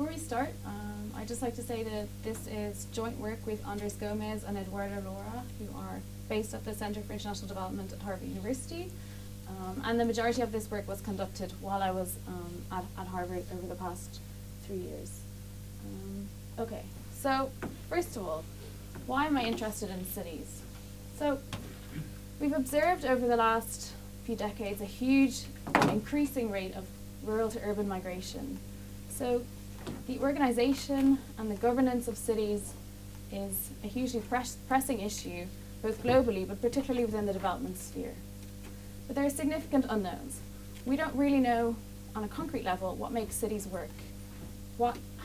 Before we start, I'd just like to say that this is joint work with Andres Gomez and Eduardo Lora, who are based at the Center for International Development at Harvard University. And the majority of this work was conducted while I was at Harvard over the past 3 years. Okay, so first of all, why am I interested in cities? So we've observed over the last few decades a huge increasing rate of rural to urban migration. So the organization and the governance of cities is a hugely pressing issue, both globally but particularly within the development sphere. But there are significant unknowns. We don't really know on a concrete level what makes cities work.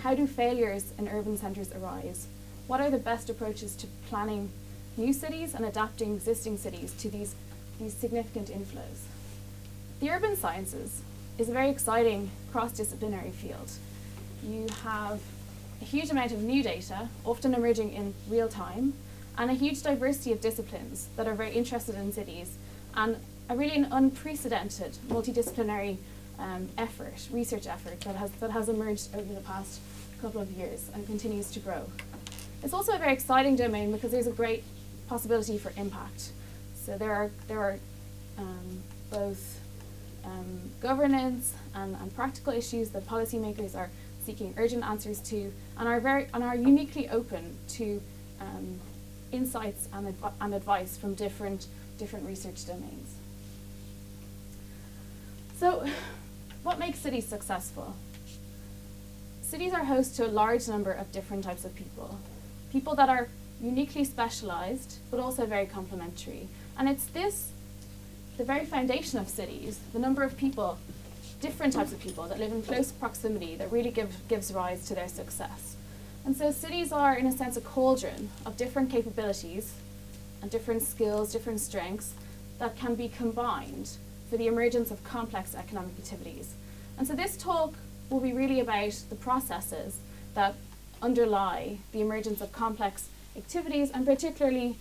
How do failures in urban centres arise? What are the best approaches to planning new cities and adapting existing cities to these significant inflows? The urban sciences is a very exciting cross-disciplinary field. You have a huge amount of new data, often emerging in real time, and a huge diversity of disciplines that are very interested in cities, and an unprecedented multidisciplinary research effort that has emerged over the past couple of years and continues to grow. It's also a very exciting domain because there's a great possibility for impact. So there are both governance and practical issues that policymakers are seeking urgent answers to, and are uniquely open to insights and advice from different research domains. So, what makes cities successful? Cities are host to a large number of different types of people that are uniquely specialized, but also very complementary. And it's the very foundation of cities, the number of people, different types of people that live in close proximity, that really gives rise to their success. And so cities are, in a sense, a cauldron of different capabilities and different skills, different strengths that can be combined for the emergence of complex economic activities. And so this talk will be really about the processes that underlie the emergence of complex activities, and particularly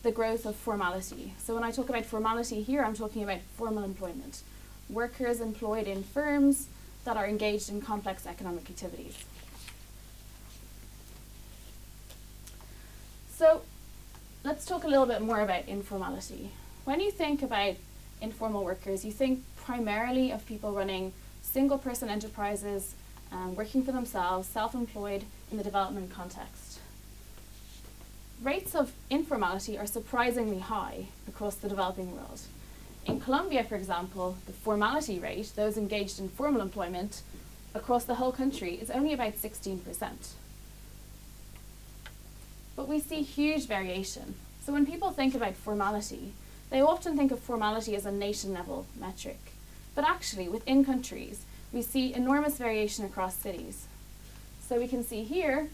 the growth of formality. So when I talk about formality here, I'm talking about formal employment, workers employed in firms that are engaged in complex economic activities. So let's talk a little bit more about informality. When you think about informal workers, you think primarily of people running single-person enterprises, working for themselves, self-employed in the development context. Rates of informality are surprisingly high across the developing world. In Colombia, for example, the formality rate, those engaged in formal employment across the whole country, is only about 16%. But we see huge variation. So when people think about formality, they often think of formality as a nation-level metric. But actually, within countries, we see enormous variation across cities. So we can see here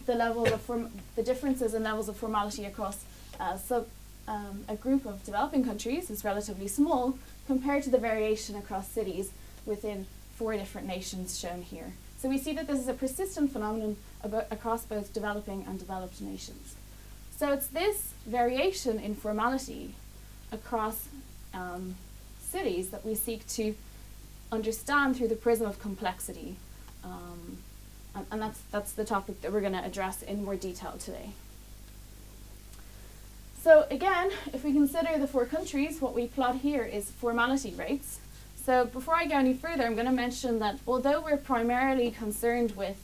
the differences in levels of formality across a group of developing countries is relatively small compared to the variation across cities within 4 different nations shown here. So we see that this is a persistent phenomenon across both developing and developed nations. So it's this variation in formality across cities that we seek to understand through the prism of complexity. And that's the topic that we're going to address in more detail today. So again, if we consider the 4 countries, what we plot here is formality rates. So before I go any further, I'm going to mention that although we're primarily concerned with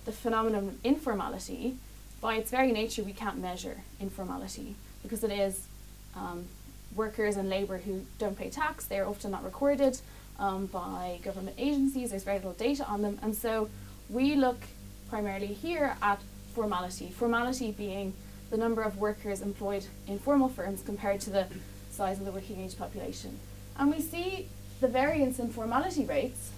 the phenomenon of informality, by its very nature we can't measure informality because it is workers and labour who don't pay tax. They're often not recorded by government agencies. There's very little data on them, and so we look primarily here at formality being the number of workers employed in formal firms compared to the size of the working age population. And we see the variance in formality rates.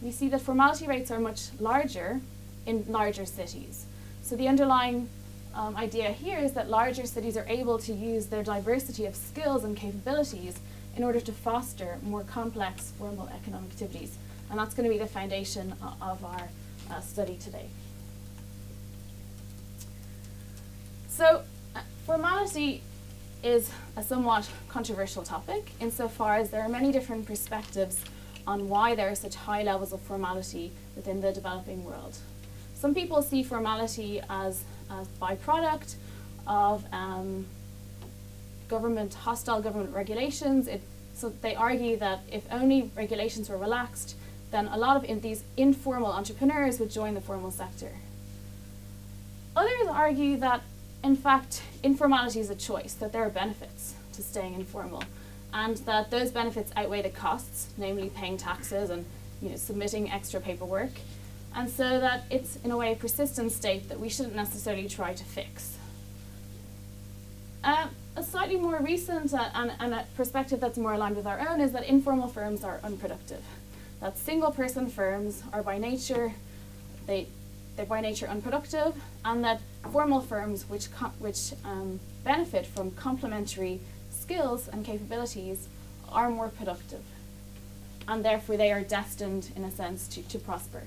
We see that formality rates are much larger in larger cities. So the underlying idea here is that larger cities are able to use their diversity of skills and capabilities in order to foster more complex formal economic activities. And that's going to be the foundation of our study today. So formality is a somewhat controversial topic insofar as there are many different perspectives on why there are such high levels of formality within the developing world. Some people see formality as a byproduct of hostile government regulations. So they argue that if only regulations were relaxed, then a lot of these informal entrepreneurs would join the formal sector. Others argue that, in fact, informality is a choice, that there are benefits to staying informal, and that those benefits outweigh the costs, namely paying taxes and submitting extra paperwork, and so that it's, in a way, a persistent state that we shouldn't necessarily try to fix. A slightly more recent and a perspective that's more aligned with our own is that informal firms are unproductive. That single-person firms are by nature, they're by nature unproductive, and that formal firms which benefit from complementary skills and capabilities are more productive, and therefore they are destined, in a sense, to prosper.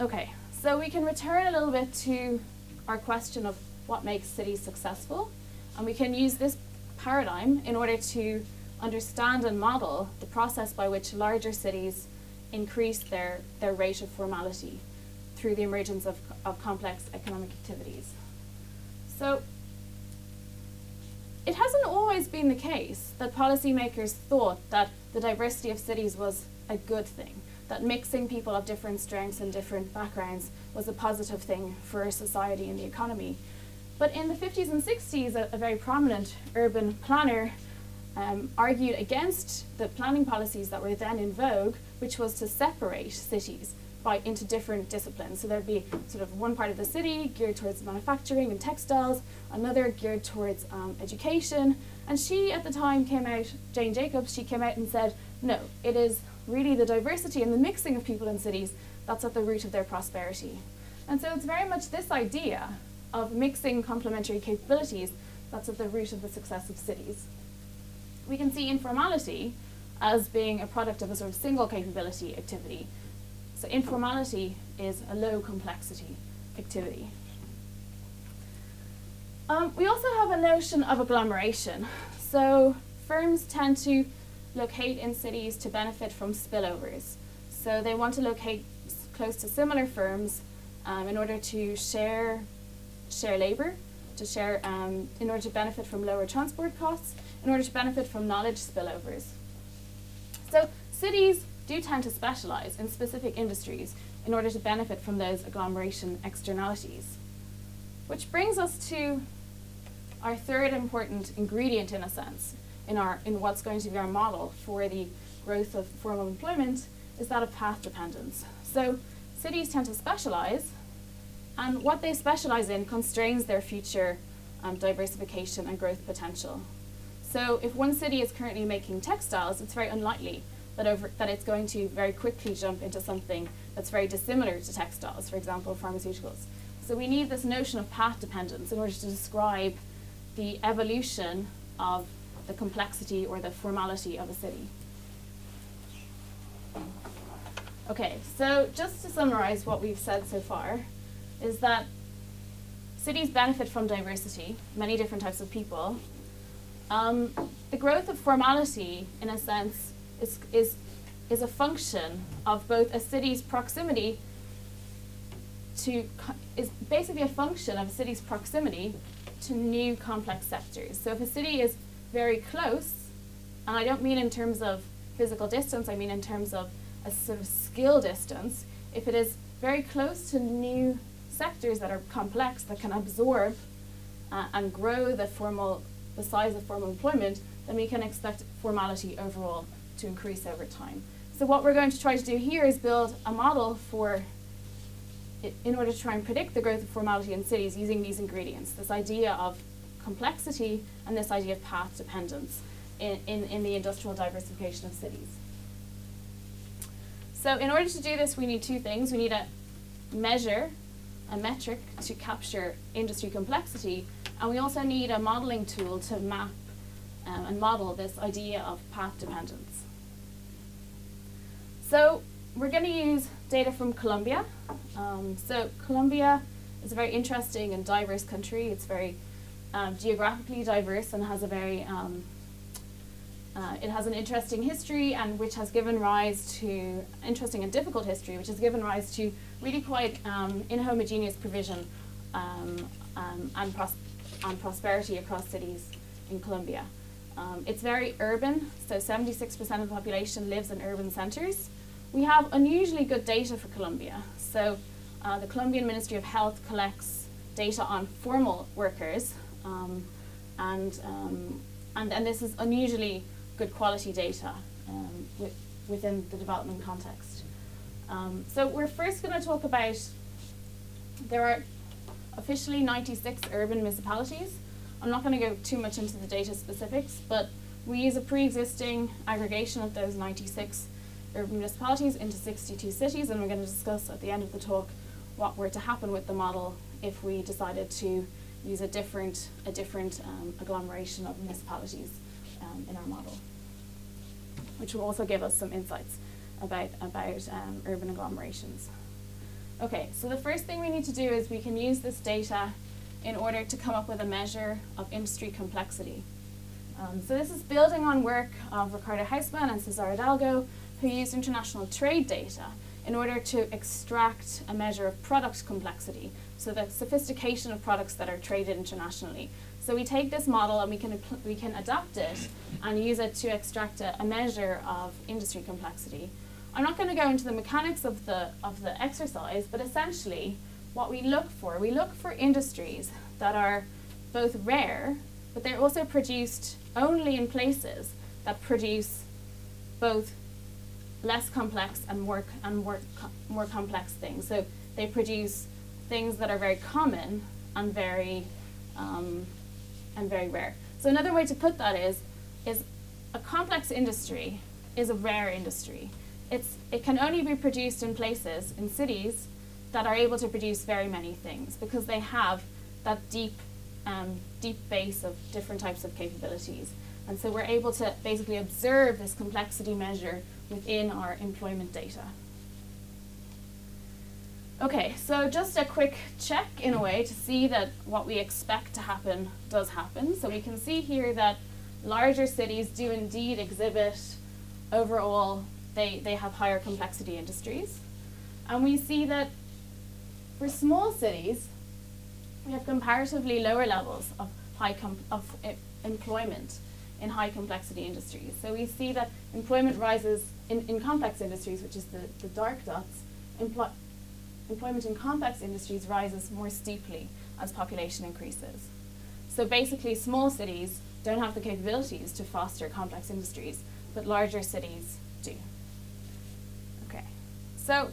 Okay, so we can return a little bit to our question of what makes cities successful, and we can use this paradigm in order to understand and model the process by which larger cities increase their rate of formality through the emergence of complex economic activities. So it hasn't always been the case that policymakers thought that the diversity of cities was a good thing, that mixing people of different strengths and different backgrounds was a positive thing for a society and the economy. But in the 50s and 60s, a very prominent urban planner argued against the planning policies that were then in vogue, which was to separate cities into different disciplines. So there'd be sort of one part of the city geared towards manufacturing and textiles, another geared towards education. And she, at the time, Jane Jacobs, she came out and said, no, it is really the diversity and the mixing of people in cities that's at the root of their prosperity. And so it's very much this idea of mixing complementary capabilities that's at the root of the success of cities. We can see informality as being a product of a sort of single capability activity. So informality is a low complexity activity. We also have a notion of agglomeration. So firms tend to locate in cities to benefit from spillovers. So they want to locate close to similar firms in order to share labor, in order to benefit from lower transport costs, in order to benefit from knowledge spillovers. So cities do tend to specialize in specific industries in order to benefit from those agglomeration externalities. Which brings us to our third important ingredient, in a sense, in what's going to be our model for the growth of formal employment, is that of path dependence. So cities tend to specialize, and what they specialize in constrains their future diversification and growth potential. So if one city is currently making textiles, it's very unlikely that it's going to very quickly jump into something that's very dissimilar to textiles, for example, pharmaceuticals. So we need this notion of path dependence in order to describe the evolution of the complexity or the formality of a city. Okay, so just to summarize what we've said so far, is that cities benefit from diversity, many different types of people. The growth of formality, in a sense, is a function of both a city's proximity is basically a function of a city's proximity to new complex sectors. So if a city is very close, and I don't mean in terms of physical distance, I mean in terms of a sort of skill distance, if it is very close to new sectors that are complex, that can absorb and grow the size of formal employment, then we can expect formality overall to increase over time. So what we're going to try to do here is build a model in order to try and predict the growth of formality in cities using these ingredients, this idea of complexity and this idea of path dependence in the industrial diversification of cities. So in order to do this, we need two things. We need a metric to capture industry complexity, and we also need a modeling tool to map and model this idea of path dependence. So we're going to use data from Colombia. So Colombia is a very interesting and diverse country. It's very geographically diverse and has a very It has an interesting history and which has given rise to, interesting and difficult history, which has given rise to really quite inhomogeneous provision and prosperity across cities in Colombia. It's very urban, so 76% of the population lives in urban centers. We have unusually good data for Colombia. So the Colombian Ministry of Health collects data on formal workers, and this is unusually good quality data within the development context. So we're first going to talk about, there are officially 96 urban municipalities. I'm not going to go too much into the data specifics, but we use a pre-existing aggregation of those 96 urban municipalities into 62 cities, and we're going to discuss at the end of the talk what were to happen with the model if we decided to use a different agglomeration of municipalities in our model, which will also give us some insights about urban agglomerations. Okay, so the first thing we need to do is we can use this data in order to come up with a measure of industry complexity. So this is building on work of Ricardo Hausmann and Cesar Hidalgo, who used international trade data in order to extract a measure of product complexity, so the sophistication of products that are traded internationally. So we take this model and we can adapt it and use it to extract a measure of industry complexity. I'm not going to go into the mechanics of the exercise, but essentially what we look for industries that are both rare, but they're also produced only in places that produce both less complex and more complex things. So they produce things that are very common and very rare. So another way to put that is a complex industry is a rare industry. It can only be produced in places, in cities, that are able to produce very many things because they have that deep base of different types of capabilities. And so we're able to basically observe this complexity measure within our employment data. Okay, so just a quick check in a way to see that what we expect to happen does happen. So we can see here that larger cities do indeed exhibit overall, they have higher complexity industries. And we see that for small cities, we have comparatively lower levels of employment in high complexity industries. So we see that employment rises in complex industries, which is the dark dots. Employment in complex industries rises more steeply as population increases. So basically small cities don't have the capabilities to foster complex industries, but larger cities do. Okay, so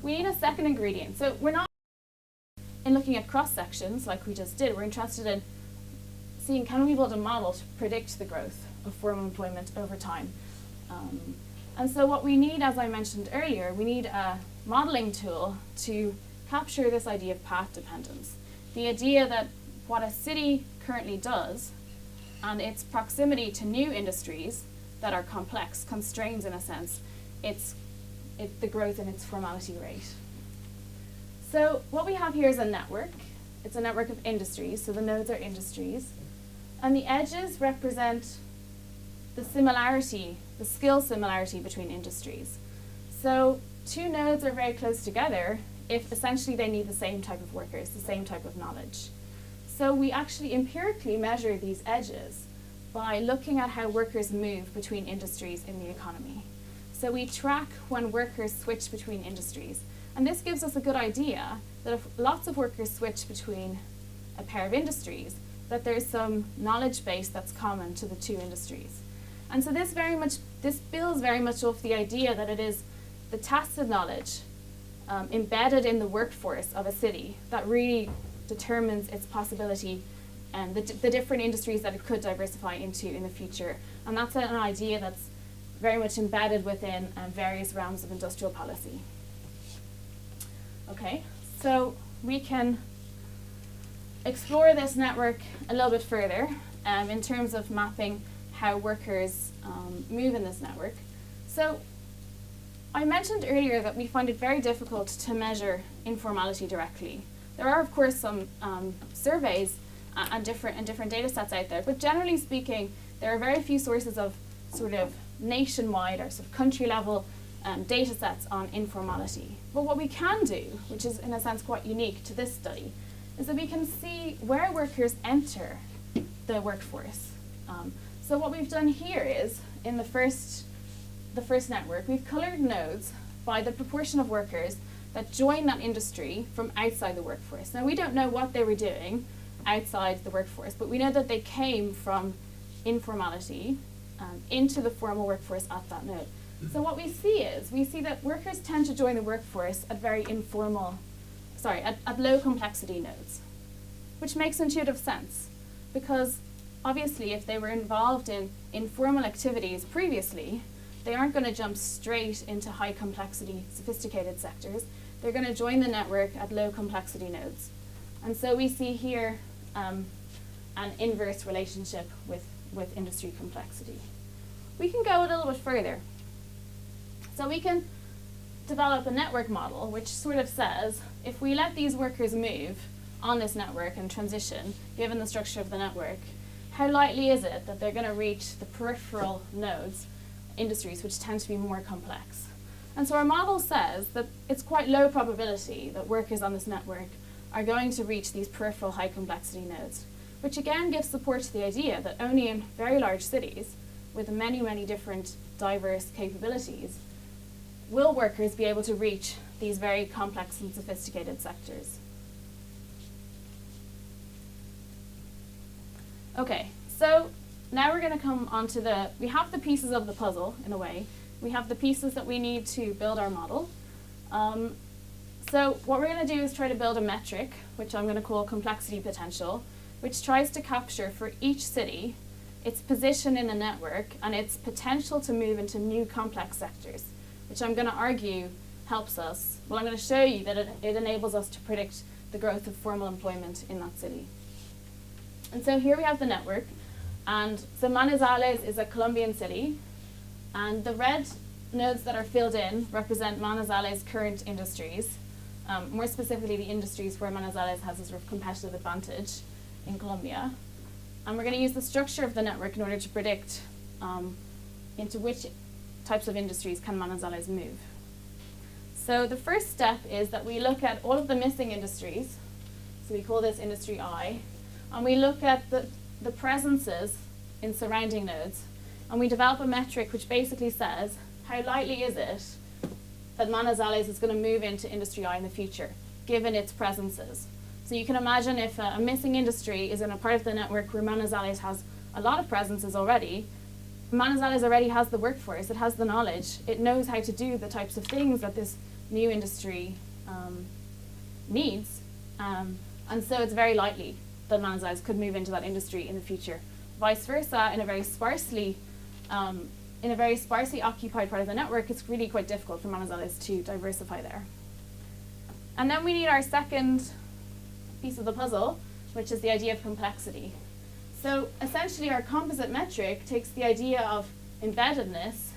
we need a second ingredient. So we're not in looking at cross sections like we just did. We're interested in seeing, can we build a model to predict the growth of formal employment over time? And so what we need, as I mentioned earlier, we need a modeling tool to capture this idea of path dependence. The idea that what a city currently does and its proximity to new industries that are complex constrains, in a sense, the growth in its formality rate. So what we have here is a network. It's a network of industries, so the nodes are industries. And the edges represent the similarity, the skill similarity between industries. So two nodes are very close together if essentially they need the same type of workers, the same type of knowledge. So we actually empirically measure these edges by looking at how workers move between industries in the economy. So we track when workers switch between industries. And this gives us a good idea that if lots of workers switch between a pair of industries, that there's some knowledge base that's common to the two industries. And so this builds very much off the idea that it is the tacit knowledge embedded in the workforce of a city that really determines its possibility and the different industries that it could diversify into in the future. And that's an idea that's very much embedded within various realms of industrial policy. Okay, so we can explore this network a little bit further in terms of mapping how workers move in this network. So I mentioned earlier that we find it very difficult to measure informality directly. There are, of course, some surveys and different data sets out there, but generally speaking, there are very few sources of sort of nationwide or sort of country level data sets on informality. But what we can do, which is in a sense quite unique to this study, is that we can see where workers enter the workforce. So what we've done here is, in the first network, we've colored nodes by the proportion of workers that join that industry from outside the workforce. Now, we don't know what they were doing outside the workforce, but we know that they came from informality into the formal workforce at that node. So what we see that workers tend to join the workforce at at low complexity nodes, which makes intuitive sense, because obviously if they were involved in informal activities previously, they aren't going to jump straight into high complexity, sophisticated sectors. They're going to join the network at low complexity nodes. And so we see here an inverse relationship with industry complexity. We can go a little bit further. So we can develop a network model which sort of says, if we let these workers move on this network and transition, given the structure of the network, how likely is it that they're going to reach the peripheral nodes, industries, which tend to be more complex? And so our model says that it's quite low probability that workers on this network are going to reach these peripheral high complexity nodes, which again gives support to the idea that only in very large cities with many, many different diverse capabilities will workers be able to reach these very complex and sophisticated sectors. Okay, so now we're going to come on to we have the pieces of the puzzle in a way. We have the pieces that we need to build our model. So what we're going to do is try to build a metric, which I'm going to call complexity potential, which tries to capture for each city its position in the network and its potential to move into new complex sectors, which I'm going to argue helps us. Well, I'm going to show you that it enables us to predict the growth of formal employment in that city. And so here we have the network. And so Manizales is a Colombian city. And the red nodes that are filled in represent Manizales' current industries, more specifically the industries where Manizales has a sort of competitive advantage in Colombia. And we're going to use the structure of the network in order to predict into which types of industries can Manizales move. So the first step is that we look at all of the missing industries. So we call this industry I. And we look at the presences in surrounding nodes. And we develop a metric which basically says, how likely is it that Manizales is going to move into industry I in the future, given its presences? So you can imagine if a missing industry is in a part of the network where Manizales has a lot of presences already, Manizales already has the workforce, it has the knowledge, it knows how to do the types of things that this new industry needs. And so it's very likely that Manizales could move into that industry in the future. Vice versa, in a very sparsely occupied part of the network, it's really quite difficult for Manizales to diversify there. And then we need our second piece of the puzzle, which is the idea of complexity. So essentially our composite metric takes the idea of embeddedness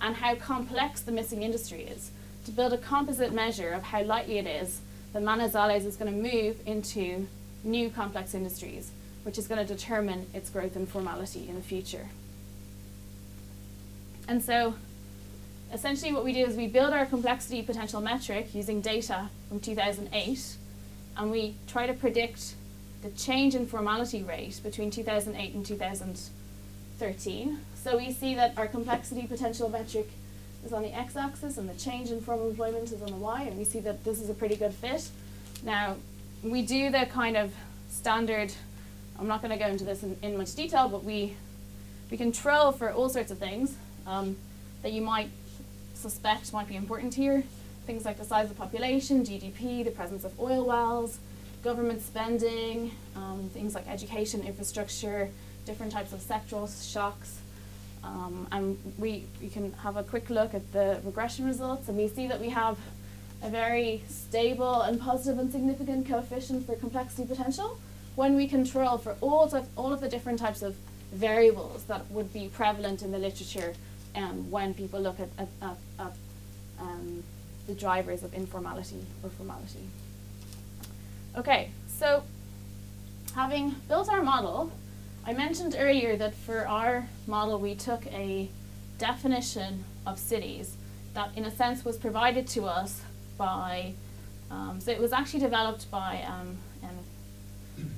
and how complex the missing industry is to build a composite measure of how likely it is that Manizales is going to move into new complex industries, which is going to determine its growth and formality in the future. And so essentially what we do is we build our complexity potential metric using data from 2008, and we try to predict the change in formality rate between 2008 and 2013. So we see that our complexity potential metric is on the x-axis and the change in formal employment is on the y, and we see that this is a pretty good fit. Now, we do the kind of standard, I'm not going to go into this in much detail, but we control for all sorts of things that you might suspect might be important here. Things like the size of the population, GDP, the presence of oil wells, government spending, things like education, infrastructure, different types of sectoral shocks. And we can have a quick look at the regression results, and we see that we have a very stable and positive and significant coefficient for complexity potential when we control for all of the different types of variables that would be prevalent in the literature when people look at the drivers of informality or formality. Okay, so having built our model, I mentioned earlier that for our model we took a definition of cities that in a sense was provided to us by, so it was actually developed by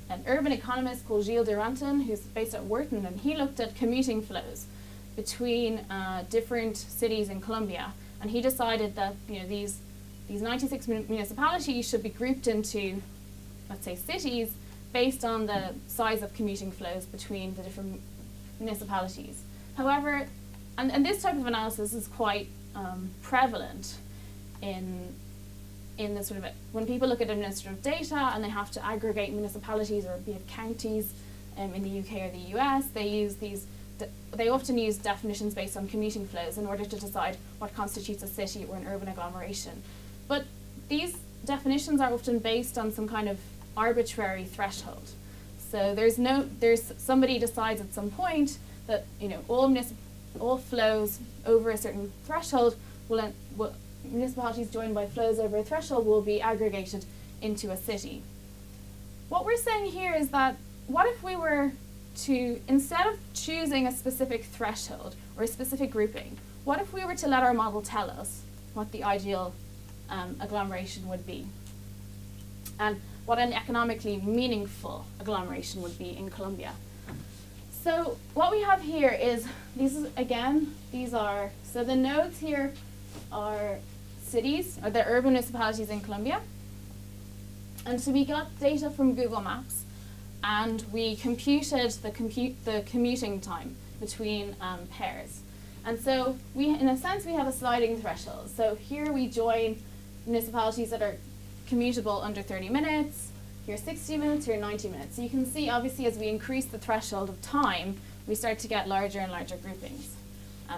an urban economist called Gilles de Ranton, who's based at Wharton, and he looked at commuting flows between different cities in Colombia, and he decided that these 96 municipalities should be grouped into, let's say, cities based on the size of commuting flows between the different municipalities. However, and this type of analysis is quite prevalent in the sort of, when people look at administrative data and they have to aggregate municipalities or be it counties in the UK or the US, they often use definitions based on commuting flows in order to decide what constitutes a city or an urban agglomeration. But these definitions are often based on some kind of arbitrary threshold. So somebody decides at some point that all flows over a certain threshold municipalities joined by flows over a threshold will be aggregated into a city. What we're saying here is that what if we were to, instead of choosing a specific threshold or a specific grouping, what if we were to let our model tell us what the ideal agglomeration would be and what an economically meaningful agglomeration would be in Colombia? So what we have here is, so the nodes here are cities, or the urban municipalities in Colombia. And so we got data from Google Maps, and we computed the commuting time between pairs. And so in a sense, we have a sliding threshold. So here we join municipalities that are commutable under 30 minutes, here 60 minutes, here 90 minutes. So you can see, obviously, as we increase the threshold of time, we start to get larger and larger groupings.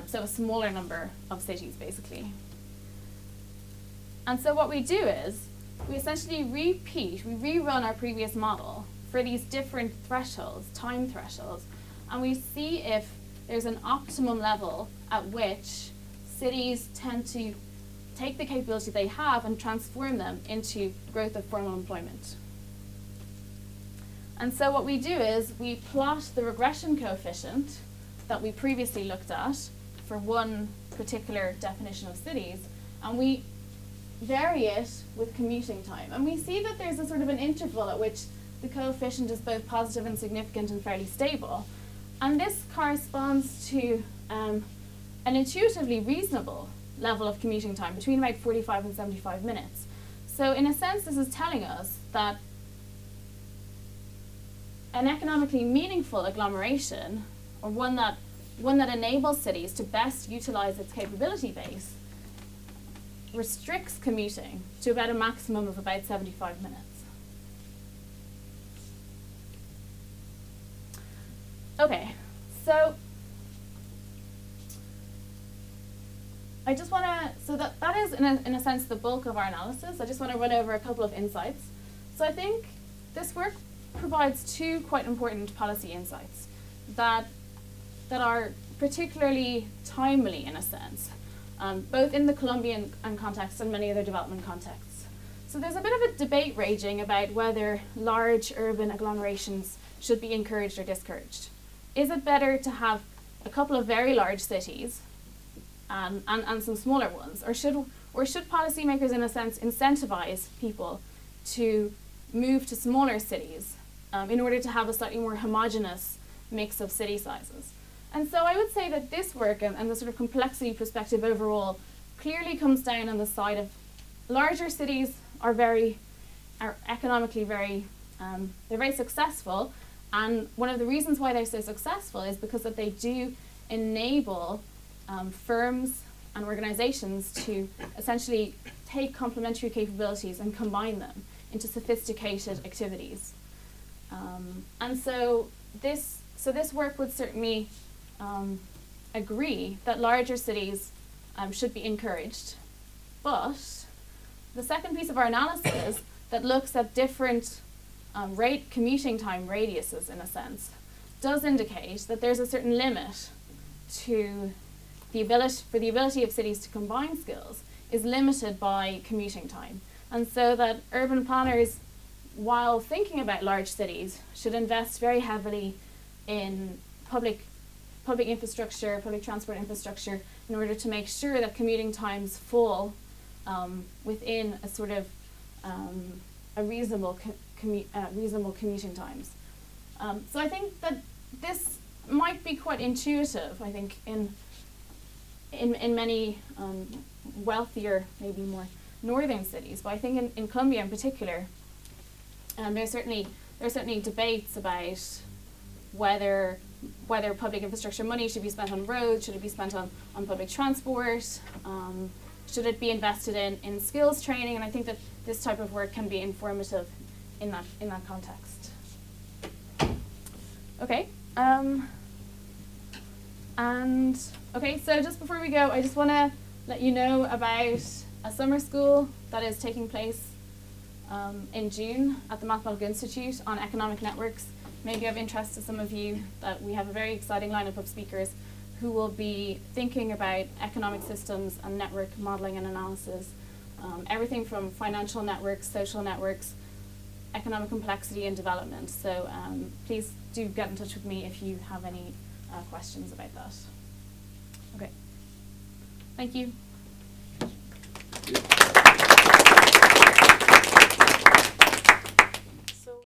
So a smaller number of cities, basically. And so what we do is, we essentially rerun our previous model for these different thresholds, time thresholds, and we see if there's an optimum level at which cities tend to take the capability they have and transform them into growth of formal employment. And so what we do is we plot the regression coefficient that we previously looked at for one particular definition of cities, and we vary it with commuting time. And we see that there's a sort of an interval at which the coefficient is both positive and significant and fairly stable. And this corresponds to an intuitively reasonable level of commuting time, between about 45 and 75 minutes. So in a sense, this is telling us that an economically meaningful agglomeration, or one that enables cities to best utilize its capability base, restricts commuting to about a maximum of about 75 minutes. Okay, so I just want to, so that is in a sense the bulk of our analysis. I just want to run over a couple of insights. So I think this work provides two quite important policy insights that are particularly timely in a sense, both in the Colombian context and many other development contexts. So there's a bit of a debate raging about whether large urban agglomerations should be encouraged or discouraged. Is it better to have a couple of very large cities and some smaller ones, or should policymakers in a sense incentivize people to move to smaller cities in order to have a slightly more homogeneous mix of city sizes? And so I would say that this work and the sort of complexity perspective overall clearly comes down on the side of larger cities are economically very successful, and one of the reasons why they're so successful is because that they do enable firms and organizations to essentially take complementary capabilities and combine them into sophisticated activities. And so this work would certainly agree that larger cities should be encouraged. But the second piece of our analysis that looks at different commuting time radiuses, in a sense, does indicate that there's a certain limit to the ability of cities to combine skills is limited by commuting time. And so that urban planners, while thinking about large cities, should invest very heavily in public public infrastructure, public transport infrastructure, in order to make sure that commuting times fall within a sort of a reasonable commuting times. So I think that this might be quite intuitive, I think, in many wealthier, maybe more northern cities, but I think in Colombia in particular, there's certainly debates about whether public infrastructure money should be spent on roads, should it be spent on public transport, should it be invested in skills training, and I think that this type of work can be informative in that context. Okay. So just before we go, I just want to let you know about a summer school that is taking place in June at the Mathematical Institute on economic networks. Maybe of interest to some of you that we have a very exciting lineup of speakers who will be thinking about economic systems and network modeling and analysis, everything from financial networks, social networks, economic complexity and development. So please do get in touch with me if you have any questions about that. Okay, thank you.